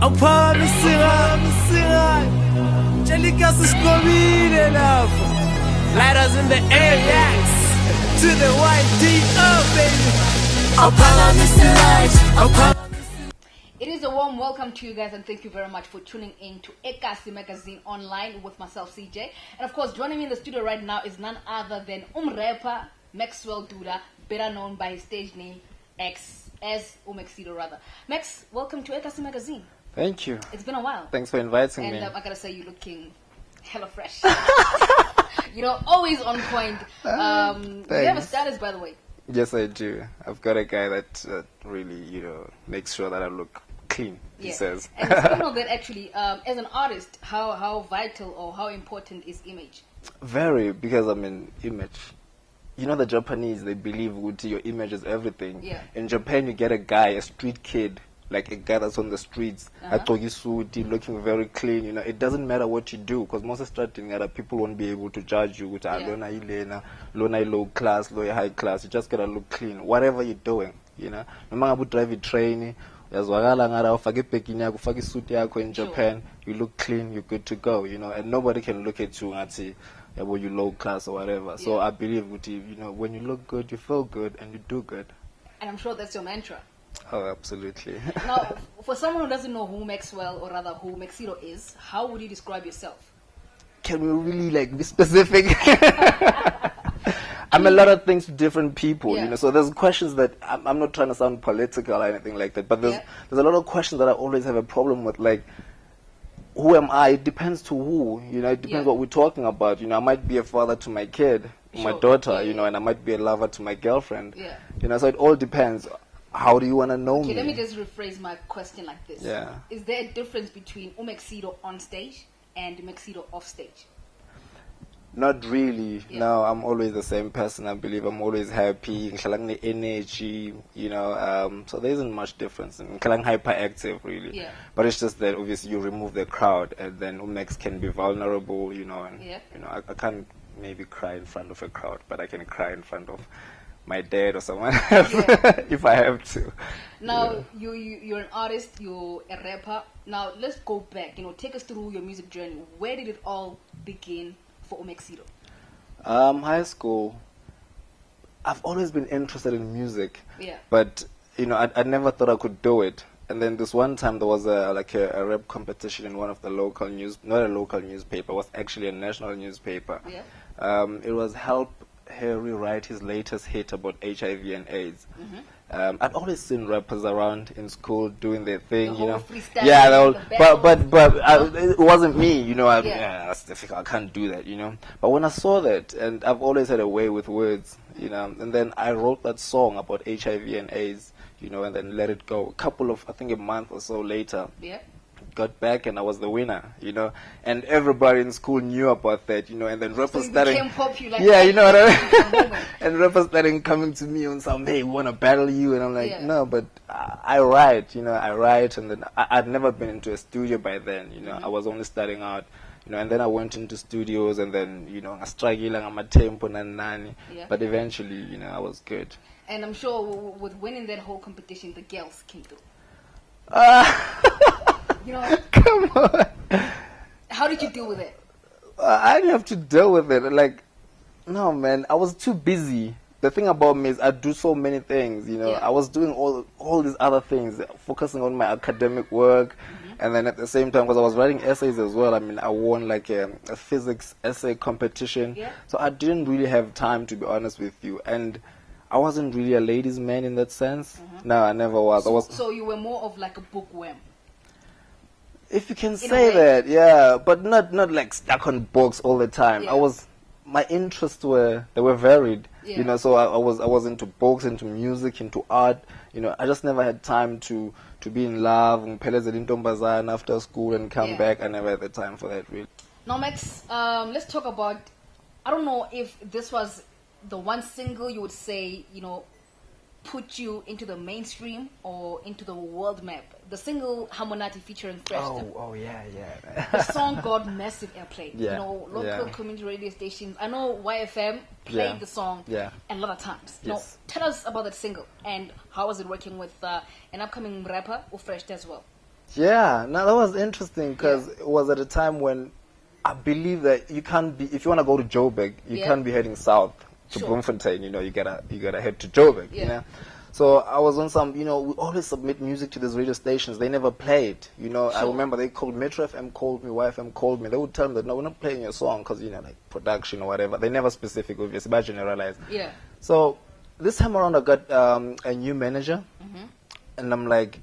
Lighters in the air, yes. To the YDO, baby. It is a warm welcome to you guys, and thank you very much for tuning in to Ekasi magazine online with myself, CJ. And of course, joining me in the studio right now is none other than rapper Maxydo, better known by his stage name Maxydo rather. Max, welcome to Ekasi magazine. Thank you. It's been a while. Thanks for inviting me. And I gotta say, you're looking hella fresh. You know, always on point. Do you have a stylist, by the way? Yes, I do. I've got a guy that really, makes sure that I look clean, he says. And speaking of that, actually, as an artist, how vital or how important is image? Very, because, image. You know, the Japanese, they believe your image is everything. Yeah. In Japan, you get a guy, a street kid, like a guy that's on the streets, looking very clean. It doesn't matter what you do, because most starting other people won't be able to judge you with low class, low high class. You just gotta look clean, whatever you're doing. No matter drive a train, in Japan, you look clean, you're good to go. And nobody can look at you and say, you low class or whatever. So I believe when you look good, you feel good, and you do good. And I'm sure that's your mantra. Oh, absolutely. Now, for someone who doesn't know who Maxwell, or rather who Maxydo is, how would you describe yourself? Can we really be specific? I'm a lot of things to different people, so there's questions that I'm not trying to sound political or anything like that, but there's a lot of questions that I always have a problem with, like, who am I? It depends to who, it depends what we're talking about. I might be a father to my kid, my daughter, and I might be a lover to my girlfriend. So it all depends. How do you want to know me? Let me just rephrase my question like this. Is there a difference between Maxydo on stage and Maxydo off stage? Not really. No, I'm always the same person. I believe I'm always happy, energy, so there isn't much difference. I'm hyperactive, really. But it's just that obviously you remove the crowd, and then Umex can be vulnerable, and I can't maybe cry in front of a crowd, but I can cry in front of my dad or someone else if I have to. Now, you're an artist, you're a rapper. Now, let's go back. Take us through your music journey. Where did it all begin for Maxydo? High school. I've always been interested in music. But, I never thought I could do it. And then this one time there was a rap competition in one of the local not a local newspaper, it was actually a national newspaper. It was Help Harry write his latest hit about HIV and AIDS. I'd always seen rappers around in school doing their thing, but it wasn't me, that's difficult, I can't do that, But when I saw that, and I've always had a way with words, and then I wrote that song about HIV and AIDS, and then let it go. I think a month or so later, got back and I was the winner, and everybody in school knew about that, and then rappers started, what I mean? And rappers started coming to me and saying, hey, we want to battle you, and I'm like, no, but I write, and then I'd never been into a studio by then, I was only starting out, and then I went into studios, and then, I struggled, I'm a tempo, but eventually, I was good. And I'm sure with winning that whole competition, the girls came through. Come on. How did you deal with it? I didn't have to deal with it. No, man, I was too busy. The thing about me is I do so many things, I was doing all these other things, focusing on my academic work, and then at the same time, because I was writing essays as well, I won a physics essay competition, so I didn't really have time, to be honest with you, and I wasn't really a ladies' man in that sense. No, I never was. So you were more of like a bookworm? If you can say that, but not like stuck on books all the time. My interests were varied, so I was into books, into music, into art, I just never had time to be in love, and after school and come back. I never had the time for that, really. Now, Max, let's talk about, I don't know if this was the one single you would say, put you into the mainstream or into the world map. The single Harmonati featuring Fresh. Oh yeah. The song got massive airplay. Local community radio stations. I know YFM played the song a lot of times. Tell us about that single and how was it working with an upcoming rapper or Fresh as well. Yeah, now that was interesting because it was at a time when I believe that you can't be, if you want to go to Joburg, you can't be heading south to Bloemfontein, you know, you gotta head to Joburg, you know. So I was on some, you know, we always submit music to these radio stations. They never play it, you know. I remember they called, Metro FM called me, YFM called me. They would tell me that, no, we're not playing your song because, you know, like production or whatever. They never specific, obviously, but generalized. Yeah. So this time around I got a new manager, and I'm like,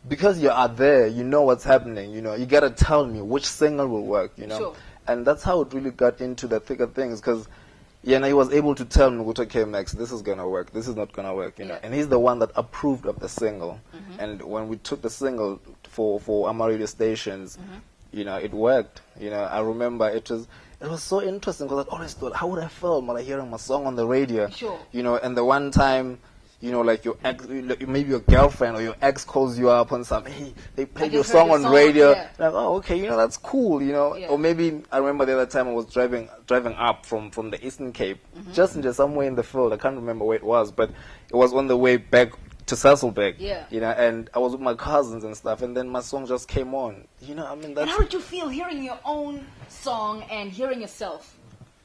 because you are there, you know what's happening, you know, you gotta tell me which single will work, you know. And that's how it really got into the thicker things, because and he was able to tell me, okay, Max, this is gonna work, this is not gonna work, you know. And he's the one that approved of the single. And when we took the single for our radio stations, you know, it worked. You know, I remember it was so interesting because I always thought, how would I feel while hearing my song on the radio? You know, and the one time, you know, like your ex, maybe your girlfriend or your ex calls you up on some, hey, they played your song on radio. Like, oh, okay, you know, that's cool, you know. Or maybe I remember the other time I was driving up from the Eastern Cape, just somewhere in the field. I can't remember where it was, but it was on the way back to Sasolburg. You know, and I was with my cousins and stuff, and then my song just came on. You know, I mean, that's. And how did you feel hearing your own song and hearing yourself?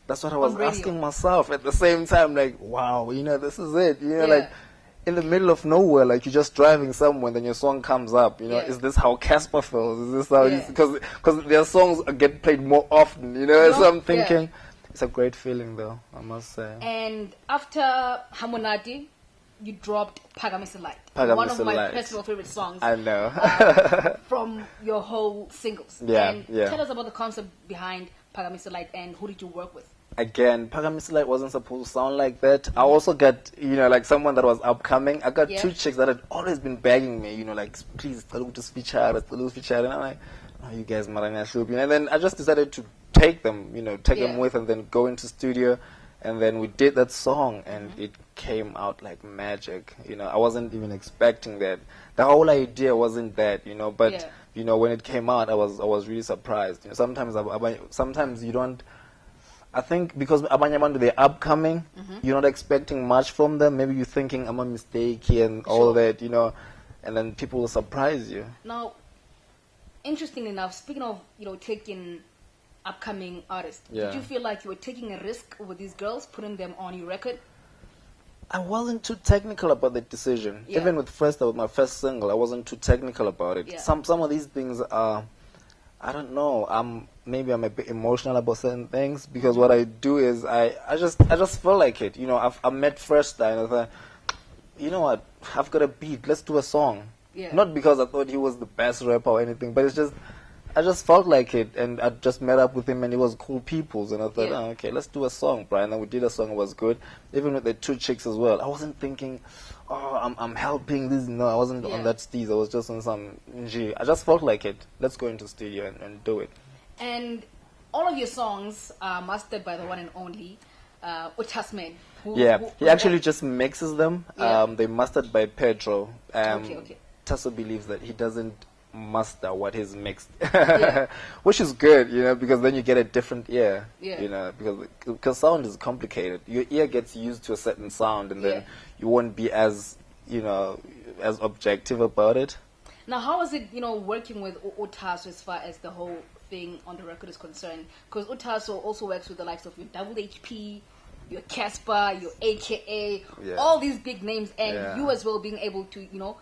That's what I was asking myself at the same time, like, wow, you know, this is it. You know, like, in the middle of nowhere, like you're just driving somewhere, then your song comes up. You know, is this how Casper feels? Is this how? Because their songs get played more often. You know, so I'm thinking, it's a great feeling, though, I must say. And after Hamonati, you dropped Phakamise Light, one of my personal favorite songs. I know. From your whole singles. And tell us about the concept behind Phakamise Light and who did you work with? Again, Phakamise Light wasn't supposed to sound like that. I also got, you know, like someone that was upcoming. I got two chicks that had always been begging me, you know, like, please, just feature. And I'm like, oh, you guys, Maranya Shubi. And then I just decided to take them, you know, take them with and then go into studio. And then we did that song and it came out like magic. You know, I wasn't even expecting that. The whole idea wasn't that, you know, but, you know, when it came out, I was really surprised. You know, sometimes you don't, I think because Abanyamandu, they're upcoming, you're not expecting much from them. Maybe you're thinking, I'm a mistake and all that, you know, and then people will surprise you. Now, interestingly enough, speaking of, you know, taking upcoming artists, did you feel like you were taking a risk with these girls, putting them on your record? I wasn't too technical about the decision. Even with my first single, I wasn't too technical about it. Some of these things are, I don't know, maybe I'm a bit emotional about certain things, because what I do is I just feel like it. You know, I met Fresh and I thought, you know what, I've got a beat, let's do a song. Not because I thought he was the best rapper or anything, but it's just, I just felt like it, and I just met up with him, and he was cool peoples, and I thought, oh, okay, let's do a song, Brian. And then we did a song, it was good, even with the two chicks as well. I wasn't thinking, oh, I'm helping this. No, I wasn't on that steez. I was just on some G. I just felt like it. Let's go into studio and do it. And all of your songs are mastered by the one and only Utasman. He actually just mixes them. They're mastered by Pedro. Tasso believes that he doesn't master what is mixed, which is good, you know, because then you get a different ear, you know, because sound is complicated. Your ear gets used to a certain sound, and then you won't be as, you know, as objective about it. Now, how is it, you know, working with Utaso as far as the whole thing on the record is concerned? Because Utaso also works with the likes of your Double HP, your Casper, your AKA, all these big names, and you as well being able to, you know,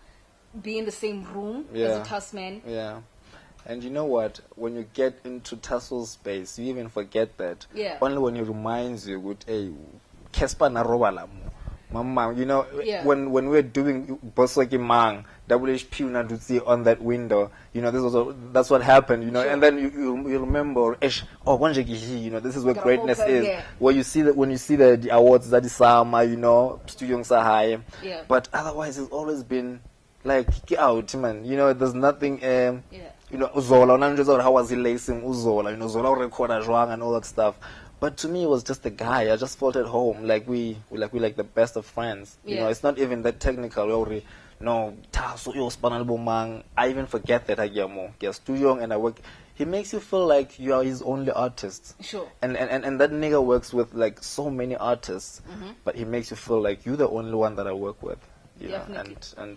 be in the same room as a Tasman. And you know what? When you get into Tasso's space, you even forget that. Only when he reminds you, with a Kespa na robala mama, you know, when we're doing Boswaki Mang, WHP Nadutsi on that window, you know, that's what happened, you know, and then you remember, you know, this is where greatness is. When you see the awards that is Sama, you know, Studio Sahai. But otherwise, it's always been like, get out, man. You know, there's nothing, you know, Uzola, how was he lacing Uzola, you know, Zola record Joang and all that stuff. But to me, it was just a guy. I just felt at home, like we like the best of friends. You know, it's not even that technical. No, I even forget that I get more. He's too young, and I work. He makes you feel like you are his only artist. And that nigga works with like so many artists, but he makes you feel like you're the only one that I work with. You know,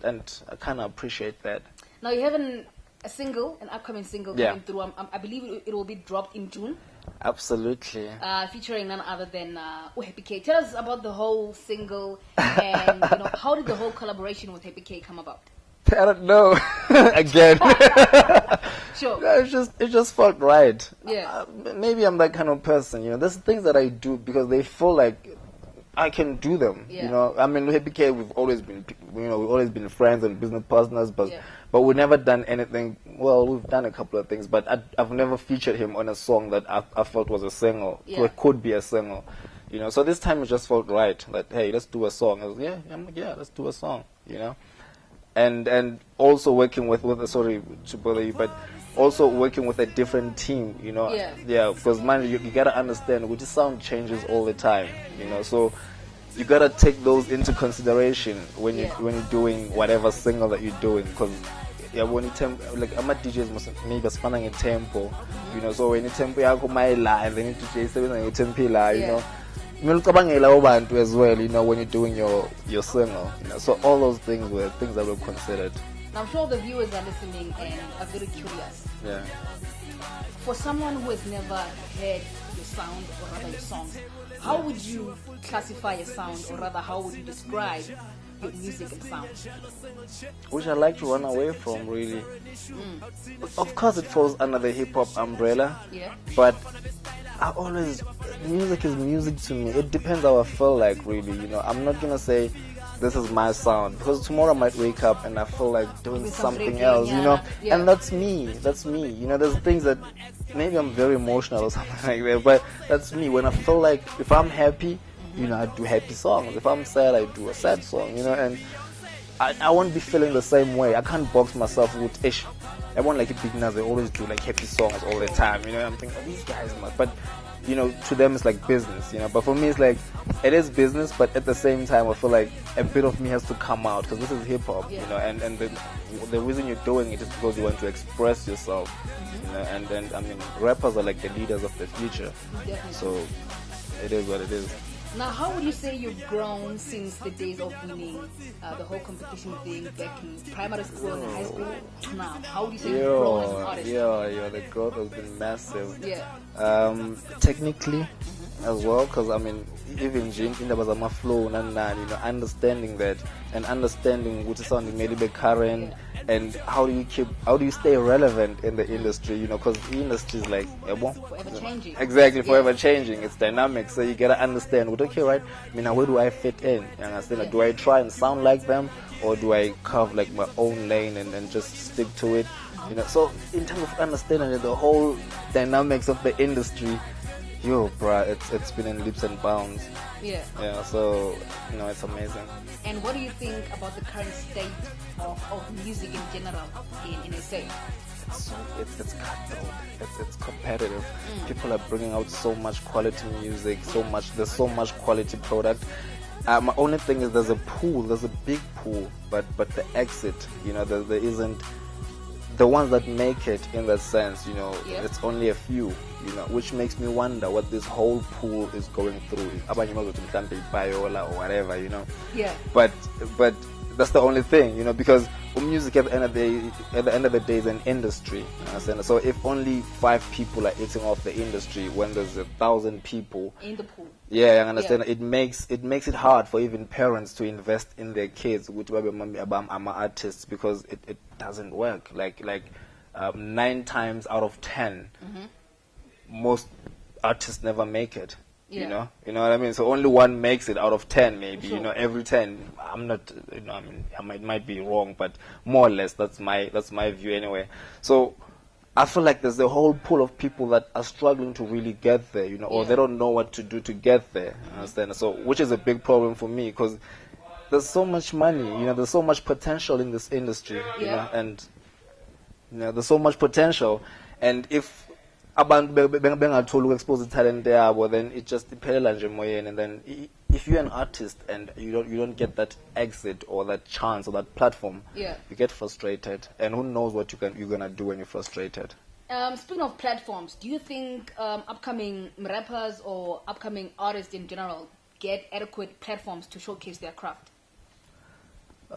and I kind of appreciate that. Now, you haven't a single, an upcoming single Yeah. coming through. I believe it will be dropped in June. Absolutely. Featuring none other than Happy K. Tell us about the whole single and how did the whole collaboration with Happy K come about? I don't know. Again. Sure. No, it just felt right. Yeah. Maybe I'm that kind of person. There's things that I do because they feel like I can do them. Yeah. I mean, Happy K, we've always been friends and business partners, but we've never done anything. Well, we've done a couple of things, but I've never featured him on a song that I felt was a single. Yeah. So it could be a single. So this time it just felt right. That hey, let's do a song. I was let's do a song. And also working with sorry to bother you, but also working with a different team, because man, you gotta understand, which sound changes all the time, so you gotta take those into consideration when you're doing whatever single that you're doing, because when you like I'm a DJs must maybe spanning a tempo, so when you tempo yako mayila and then you DJ seven and tempo as well, when you're doing your single, so all those things were things that were considered. I'm sure the viewers are listening and are very curious. Yeah. For someone who has never heard your sound or rather your songs, how would you classify your sound, or rather how would you describe your music and sound? Which I like to run away from, really. Of course it falls under the hip-hop umbrella, but music is music to me. It depends how I feel like, really. I'm not gonna say this is my sound, because tomorrow I might wake up and I feel like doing something else, and that's me. There's things that maybe I'm very emotional or something like that, but that's me. When I feel like, if I'm happy, I do happy songs. If I'm sad, I do a sad song, and I won't be feeling the same way. I can't box myself with ish. Everyone like beginners, they always do like happy songs all the time, I'm thinking, these guys must, but to them it's like business, but for me it's like, it is business, but at the same time I feel like a bit of me has to come out, because this is hip-hop, and the reason you're doing it is because you want to express yourself, and I mean, rappers are like the leaders of the future, so it is what it is. Now, how would you say you've grown since the days of winning the whole competition thing back in primary school and high school to now? How would you say you've grown as an artist? The growth has been massive. Yeah. Technically as well, because I mean, even there was a flow and understanding that, and understanding what is sounding maybe current, and how do you stay relevant in the industry, because the industry is like forever changing. Exactly, forever changing. It's dynamic, so you gotta understand okay, right, where do I fit in? You understand? Do I try and sound like them, or do I carve like my own lane and just stick to it? So in terms of understanding the whole dynamics of the industry, bruh, it's been in leaps and bounds. Yeah. Yeah, so it's amazing. And what do you think about the current state of music in general in SA? It's cutthroat. It's competitive. People are bringing out so much quality music, there's so much quality product. My only thing is there's a big pool, but the exit, there isn't. The ones that make it in that sense, it's only a few, which makes me wonder what this whole pool is going through. Or whatever, Yeah. But that's the only thing, because music at the end of the day is an industry. Understand? So if only 5 people are eating off the industry when there's 1,000 people in the pool. Yeah, I understand. Yeah. It makes it hard for even parents to invest in their kids, which I'm artists, because it doesn't work. Like 9 times out of 10, most artists never make it. Yeah. You know what I mean? So only one makes it out of 10, maybe. Sure. Every 10. I'm not. I might be wrong, but more or less that's my view anyway. So I feel like there's a whole pool of people that are struggling to really get there, or they don't know what to do to get there. Understand? So, which is a big problem for me, because there's so much money, there's so much potential in this industry, and there's so much potential, and if abantu bengathola uku-expose talent yabo, then it just iphelela nje emoyeni. And then if you're an artist and you don't get that exit or that chance or that platform, you get frustrated, and who knows what you're gonna do when you're frustrated. Speaking of platforms, do you think upcoming rappers or upcoming artists in general get adequate platforms to showcase their craft?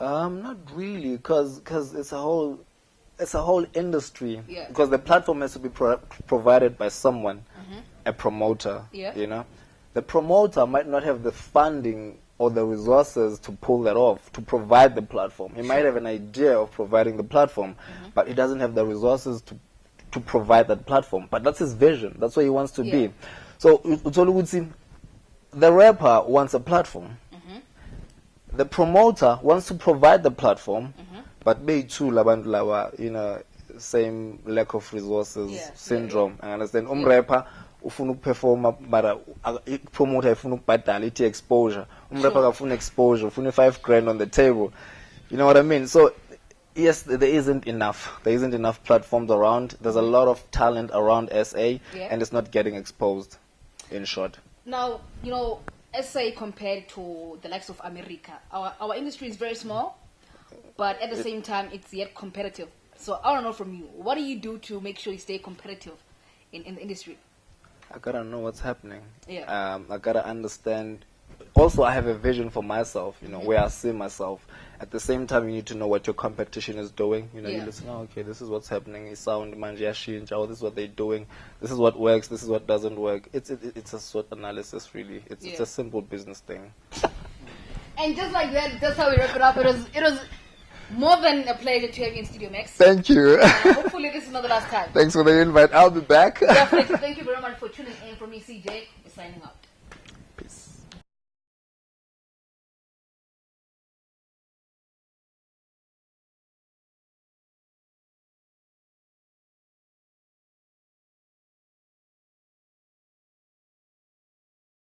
Not really, because it's a whole it's a whole industry. Yeah. Because the platform has to be provided by someone, a promoter. Yeah. You know, the promoter might not have the funding or the resources to pull that off, to provide the platform. He might have an idea of providing the platform, but he doesn't have the resources to provide that platform. But that's his vision. That's where he wants to be. So, the rapper wants a platform. The promoter wants to provide the platform, but they too, same lack of resources syndrome. I understand. Rapper ufuna perform, but promoter ufuna ukubhadala ithi exposure. Rapper ufuna exposure, ufuna 5 grand on the table. You know what I mean? So yes, there isn't enough. There isn't enough platforms around. There's a lot of talent around SA, and it's not getting exposed. In short. Now, SA compared to the likes of America, our industry is very small, but at the same time, it's yet competitive. So I want to know from you, what do you do to make sure you stay competitive in the industry? I gotta know what's happening. Yeah. I gotta understand. Also, I have a vision for myself, where I see myself. At the same time, you need to know what your competition is doing. You listen, okay, this is what's happening. It's sound, this is what they're doing. This is what works. This is what doesn't work. It's a SWOT analysis, really. It's a simple business thing. And just like that, that's how we wrap it up. It was more than a pleasure to have you in Studio Max. Thank you. Hopefully this is not the last time. Thanks for the invite. I'll be back. Definitely. Thank you very much for tuning in. From me, CJ, is signing out.